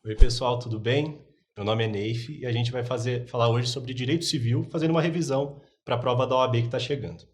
Oi, pessoal, tudo bem? Meu nome é Neif e a gente vai falar hoje sobre direito civil, fazendo uma revisão para a prova da OAB que está chegando.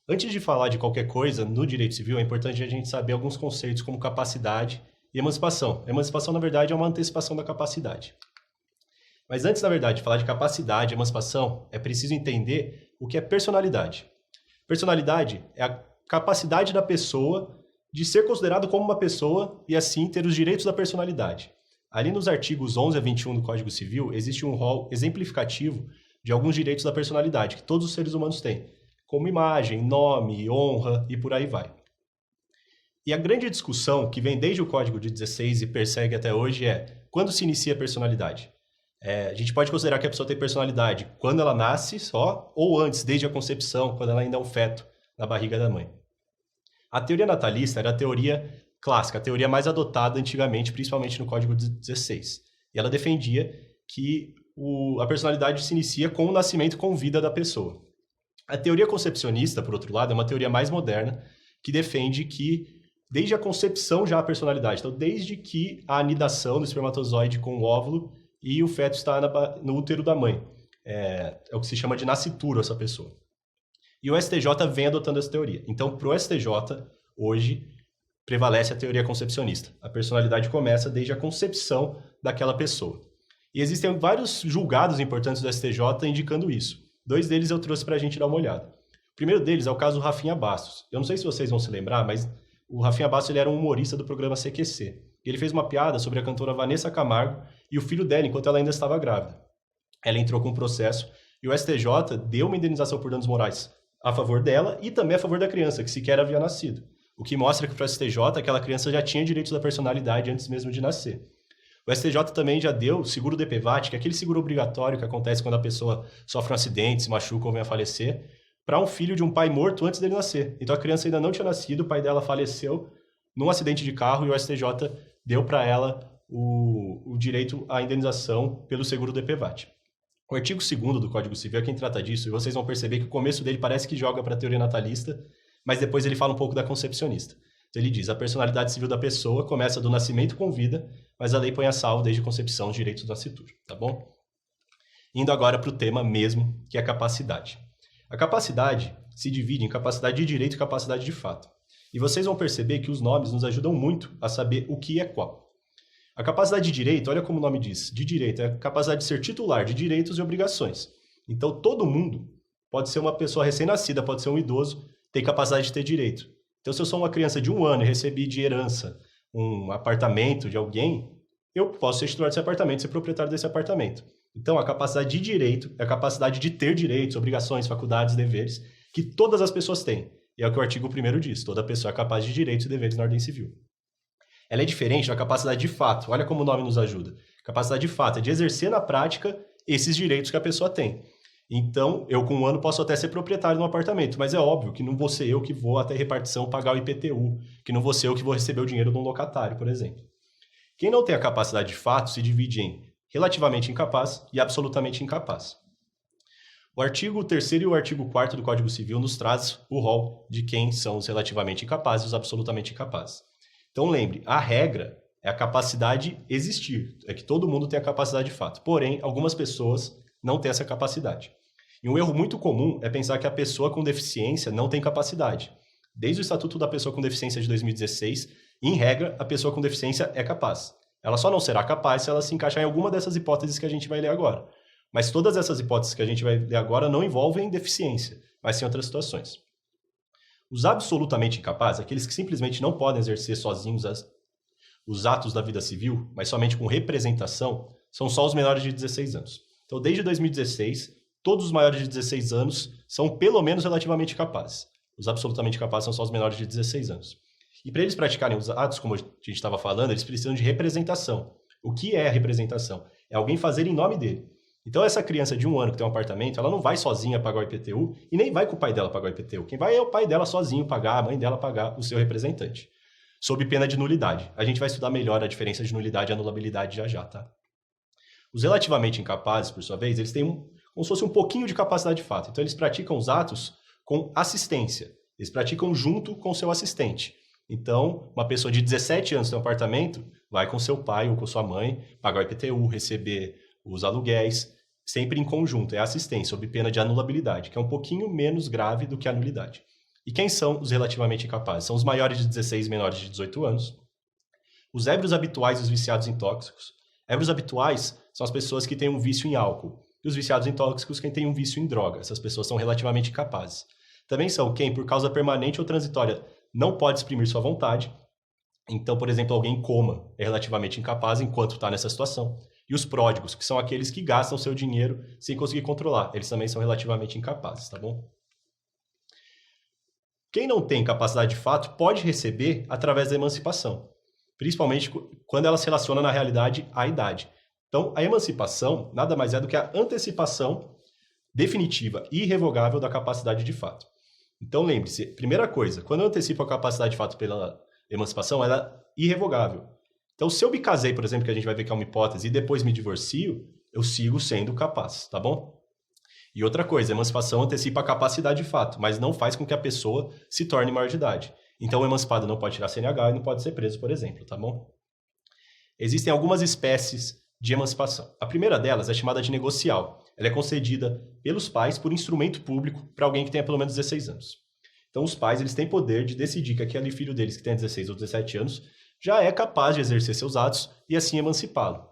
Antes de falar de qualquer coisa no direito civil, é importante a gente saber alguns conceitos como capacidade e emancipação. Emancipação, na verdade, é uma antecipação da capacidade. Mas antes, na verdade, de falar de capacidade e emancipação, é preciso entender o que é personalidade. Personalidade é a capacidade da pessoa de ser considerado como uma pessoa e, assim, ter os direitos da personalidade. Ali nos artigos 11 a 21 do Código Civil, existe um rol exemplificativo de alguns direitos da personalidade que todos os seres humanos têm, como imagem, nome, honra e por aí vai. E a grande discussão que vem desde o Código de 16 e persegue até hoje é quando se inicia a personalidade. A gente pode considerar que a pessoa tem personalidade quando ela nasce só, ou antes, desde a concepção, quando ela ainda é um feto na barriga da mãe. A teoria natalista era a teoria clássica, a teoria mais adotada antigamente, principalmente no Código de 16. E ela defendia que a personalidade se inicia com o nascimento com vida da pessoa. A teoria concepcionista, por outro lado, é uma teoria mais moderna que defende que desde a concepção já há personalidade. Então, desde que a anidação do espermatozoide com o óvulo e o feto está no útero da mãe. É o que se chama de nascituro essa pessoa. E o STJ vem adotando essa teoria. Então, para o STJ, hoje, prevalece a teoria concepcionista. A personalidade começa desde a concepção daquela pessoa. E existem vários julgados importantes do STJ indicando isso. 2 deles eu trouxe para a gente dar uma olhada. O primeiro deles é o caso Rafinha Bastos. Eu não sei se vocês vão se lembrar, mas o Rafinha Bastos ele era um humorista do programa CQC. Ele fez uma piada sobre a cantora Vanessa Camargo e o filho dela enquanto ela ainda estava grávida. Ela entrou com um processo e o STJ deu uma indenização por danos morais a favor dela e também a favor da criança, que sequer havia nascido. O que mostra que para o STJ aquela criança já tinha direitos da personalidade antes mesmo de nascer. O STJ também já deu seguro DPVAT, que é aquele seguro obrigatório que acontece quando a pessoa sofre um acidente, se machuca ou vem a falecer, para um filho de um pai morto antes dele nascer. Então a criança ainda não tinha nascido, o pai dela faleceu num acidente de carro e o STJ deu para ela o direito à indenização pelo seguro DPVAT. O artigo 2º do Código Civil é quem trata disso, e vocês vão perceber que o começo dele parece que joga para a teoria natalista, mas depois ele fala um pouco da concepcionista. Então ele diz, a personalidade civil da pessoa começa do nascimento com vida, mas a lei põe a salvo desde a concepção os direitos do nascituro, tá bom? Indo agora para o tema mesmo, que é a capacidade. A capacidade se divide em capacidade de direito e capacidade de fato. E vocês vão perceber que os nomes nos ajudam muito a saber o que é qual. A capacidade de direito, olha como o nome diz, de direito, é a capacidade de ser titular de direitos e obrigações. Então todo mundo, pode ser uma pessoa recém-nascida, pode ser um idoso, tem capacidade de ter direito. Então se eu sou uma criança de 1 ano e recebi de herança um apartamento de alguém, eu posso ser titular desse apartamento, ser proprietário desse apartamento. Então a capacidade de direito é a capacidade de ter direitos, obrigações, faculdades, deveres, que todas as pessoas têm. E é o que o artigo 1º diz, toda pessoa é capaz de direitos e deveres na ordem civil. Ela é diferente da capacidade de fato, olha como o nome nos ajuda. Capacidade de fato é de exercer na prática esses direitos que a pessoa tem. Então, eu com 1 ano posso até ser proprietário de um apartamento, mas é óbvio que não vou ser eu que vou até repartição pagar o IPTU, que não vou ser eu que vou receber o dinheiro de um locatário, por exemplo. Quem não tem a capacidade de fato se divide em relativamente incapaz e absolutamente incapaz. O artigo 3º e o artigo 4º do Código Civil nos traz o rol de quem são os relativamente incapazes e os absolutamente incapazes. Então lembre, a regra é a capacidade existir, é que todo mundo tem a capacidade de fato. Porém, algumas pessoas não têm essa capacidade. E um erro muito comum é pensar que a pessoa com deficiência não tem capacidade. Desde o Estatuto da Pessoa com Deficiência de 2016, em regra, a pessoa com deficiência é capaz. Ela só não será capaz se ela se encaixar em alguma dessas hipóteses que a gente vai ler agora. Mas todas essas hipóteses que a gente vai ler agora não envolvem deficiência, mas sim outras situações. Os absolutamente incapazes, aqueles que simplesmente não podem exercer sozinhos os atos da vida civil, mas somente com representação, são só os menores de 16 anos. Então, desde 2016, todos os maiores de 16 anos são pelo menos relativamente capazes. Os absolutamente capazes são só os menores de 16 anos. E para eles praticarem os atos, como a gente estava falando, eles precisam de representação. O que é a representação? É alguém fazer em nome dele. Então essa criança de 1 ano que tem um apartamento, ela não vai sozinha pagar o IPTU e nem vai com o pai dela pagar o IPTU. Quem vai é o pai dela sozinho pagar, a mãe dela pagar o seu representante. Sob pena de nulidade. A gente vai estudar melhor a diferença de nulidade e anulabilidade já já, tá? Os relativamente incapazes, por sua vez, eles têm como se fosse um pouquinho de capacidade de fato. Então eles praticam os atos com assistência. Eles praticam junto com o seu assistente. Então, uma pessoa de 17 anos tem um apartamento, vai com seu pai ou com sua mãe, pagar o IPTU, receber os aluguéis, sempre em conjunto, é assistência, sob pena de anulabilidade, que é um pouquinho menos grave do que a nulidade. E quem são os relativamente incapazes? São os maiores de 16 e menores de 18 anos, os ébrios habituais e os viciados em tóxicos. Ébrios habituais são as pessoas que têm um vício em álcool, e os viciados em tóxicos quem tem um vício em droga. Essas pessoas são relativamente incapazes. Também são quem, por causa permanente ou transitória, não pode exprimir sua vontade. Então, por exemplo, alguém em coma é relativamente incapaz enquanto está nessa situação. E os pródigos, que são aqueles que gastam seu dinheiro sem conseguir controlar. Eles também são relativamente incapazes, tá bom? Quem não tem capacidade de fato pode receber através da emancipação, principalmente quando ela se relaciona na realidade à idade. Então, a emancipação nada mais é do que a antecipação definitiva e irrevogável da capacidade de fato. Então, lembre-se, primeira coisa, quando eu antecipo a capacidade de fato pela emancipação, ela é irrevogável. Então, se eu me casei, por exemplo, que a gente vai ver que é uma hipótese, e depois me divorcio, eu sigo sendo capaz, tá bom? E outra coisa, a emancipação antecipa a capacidade de fato, mas não faz com que a pessoa se torne maior de idade. Então, o emancipado não pode tirar CNH e não pode ser preso, por exemplo, tá bom? Existem algumas espécies de emancipação. A primeira delas é chamada de negocial. Ela é concedida pelos pais por instrumento público para alguém que tenha pelo menos 16 anos. Então, os pais eles têm poder de decidir que aquele filho deles que tem 16 ou 17 anos já é capaz de exercer seus atos e assim emancipá-lo.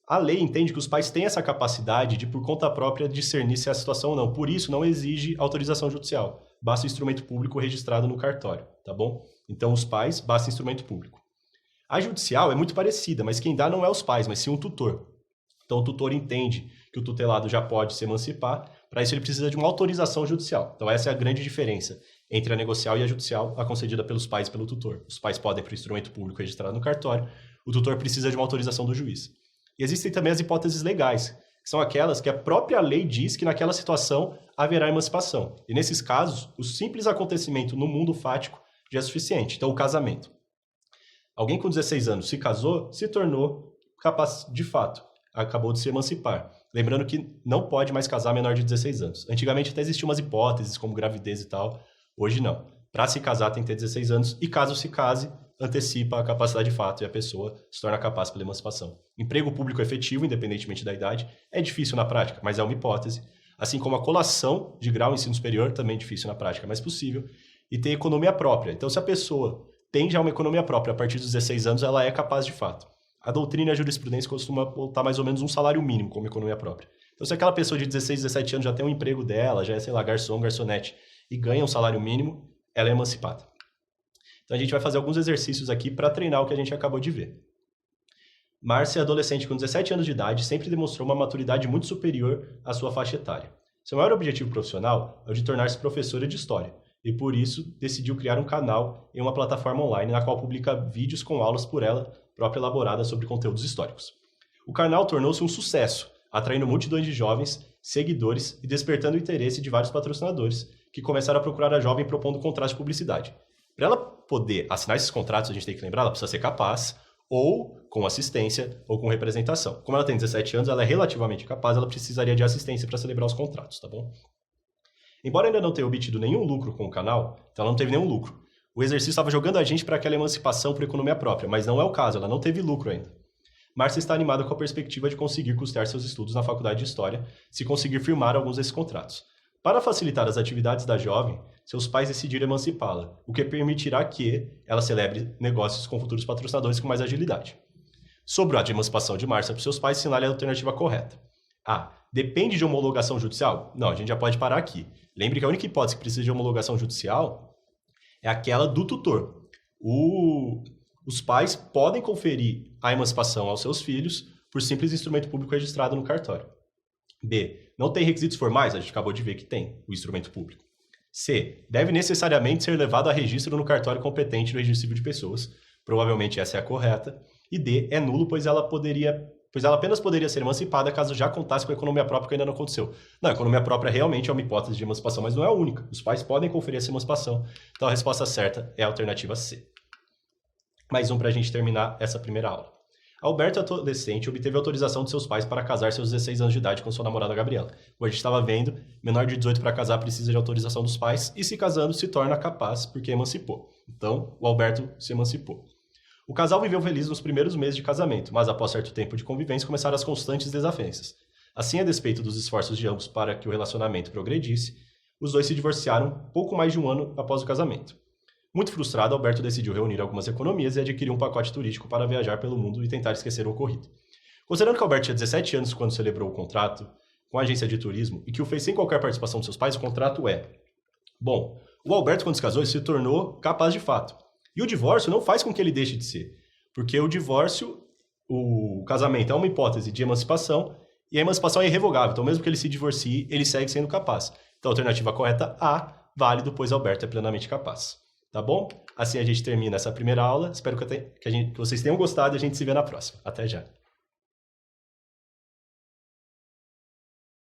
A lei entende que os pais têm essa capacidade de, por conta própria, discernir se é a situação ou não. Por isso, não exige autorização judicial. Basta o instrumento público registrado no cartório, tá bom? Então, os pais, basta instrumento público. A judicial é muito parecida, mas quem dá não é os pais, mas sim um tutor. Então, o tutor entende que o tutelado já pode se emancipar, para isso ele precisa de uma autorização judicial. Então, essa é a grande diferença entre a negocial e a judicial, a concedida pelos pais e pelo tutor. Os pais podem para o instrumento público registrado no cartório, o tutor precisa de uma autorização do juiz. E existem também as hipóteses legais, que são aquelas que a própria lei diz que naquela situação haverá emancipação. E nesses casos, o simples acontecimento no mundo fático já é suficiente. Então, o casamento. Alguém com 16 anos se casou, se tornou capaz de fato, acabou de se emancipar. Lembrando que não pode mais casar menor de 16 anos. Antigamente até existiam umas hipóteses, como gravidez e tal. Hoje não. Para se casar tem que ter 16 anos e caso se case, antecipa a capacidade de fato e a pessoa se torna capaz pela emancipação. Emprego público efetivo, independentemente da idade, é difícil na prática, mas é uma hipótese. Assim como a colação de grau em ensino superior, também difícil na prática, mas possível. E ter economia própria. Então, se a pessoa tem já uma economia própria a partir dos 16 anos, ela é capaz de fato. A doutrina e a jurisprudência costuma botar mais ou menos um salário mínimo como economia própria. Então, se aquela pessoa de 16, 17 anos já tem um emprego dela, já é, sei lá, garçom, garçonete, e ganha um salário mínimo, ela é emancipada. Então, a gente vai fazer alguns exercícios aqui para treinar o que a gente acabou de ver. Márcia, adolescente com 17 anos de idade, sempre demonstrou uma maturidade muito superior à sua faixa etária. Seu maior objetivo profissional é o de tornar-se professora de história, e por isso decidiu criar um canal em uma plataforma online na qual publica vídeos com aulas por ela própria elaboradas sobre conteúdos históricos. O canal tornou-se um sucesso, atraindo multidões de jovens, seguidores e despertando o interesse de vários patrocinadores, que começaram a procurar a jovem propondo contratos de publicidade. Para ela poder assinar esses contratos, a gente tem que lembrar, ela precisa ser capaz, ou com assistência, ou com representação. Como ela tem 17 anos, ela é relativamente capaz, ela precisaria de assistência para celebrar os contratos, tá bom? Embora ainda não tenha obtido nenhum lucro com o canal, então ela não teve nenhum lucro. O exercício estava jogando a gente para aquela emancipação por economia própria, mas não é o caso, ela não teve lucro ainda. Márcia está animada com a perspectiva de conseguir custear seus estudos na faculdade de História, se conseguir firmar alguns desses contratos. Para facilitar as atividades da jovem, seus pais decidiram emancipá-la, o que permitirá que ela celebre negócios com futuros patrocinadores com mais agilidade. Sobre a emancipação de Márcia para seus pais, sinale a alternativa correta. A. Depende de homologação judicial? Não, a gente já pode parar aqui. Lembre que a única hipótese que precisa de homologação judicial é aquela do tutor. Os pais podem conferir a emancipação aos seus filhos por simples instrumento público registrado no cartório. B. Não tem requisitos formais? A gente acabou de ver que tem, o instrumento público. C. Deve necessariamente ser levado a registro no cartório competente no registro civil de pessoas. Provavelmente essa é a correta. E D. É nulo, pois ela apenas poderia ser emancipada caso já contasse com a economia própria, que ainda não aconteceu. Não, a economia própria realmente é uma hipótese de emancipação, mas não é a única. Os pais podem conferir essa emancipação. Então a resposta certa é a alternativa C. Mais um para a gente terminar essa primeira aula. Alberto, adolescente, obteve autorização de seus pais para casar seus 16 anos de idade com sua namorada Gabriela. Como a gente estava vendo, menor de 18 para casar precisa de autorização dos pais e, se casando, se torna capaz porque emancipou. Então, o Alberto se emancipou. O casal viveu feliz nos primeiros meses de casamento, mas após certo tempo de convivência começaram as constantes desavenças. Assim, a despeito dos esforços de ambos para que o relacionamento progredisse, os dois se divorciaram pouco mais de um ano após o casamento. Muito frustrado, Alberto decidiu reunir algumas economias e adquirir um pacote turístico para viajar pelo mundo e tentar esquecer o ocorrido. Considerando que Alberto tinha 17 anos quando celebrou o contrato com a agência de turismo e que o fez sem qualquer participação de seus pais, o contrato é... Bom, o Alberto, quando se casou, ele se tornou capaz de fato. E o divórcio não faz com que ele deixe de ser, porque o divórcio, o casamento é uma hipótese de emancipação e a emancipação é irrevogável. Então, mesmo que ele se divorcie, ele segue sendo capaz. Então, a alternativa correta A, válido, pois Alberto é plenamente capaz. Tá bom? Assim a gente termina essa primeira aula. Espero que vocês tenham gostado e a gente se vê na próxima. Até já!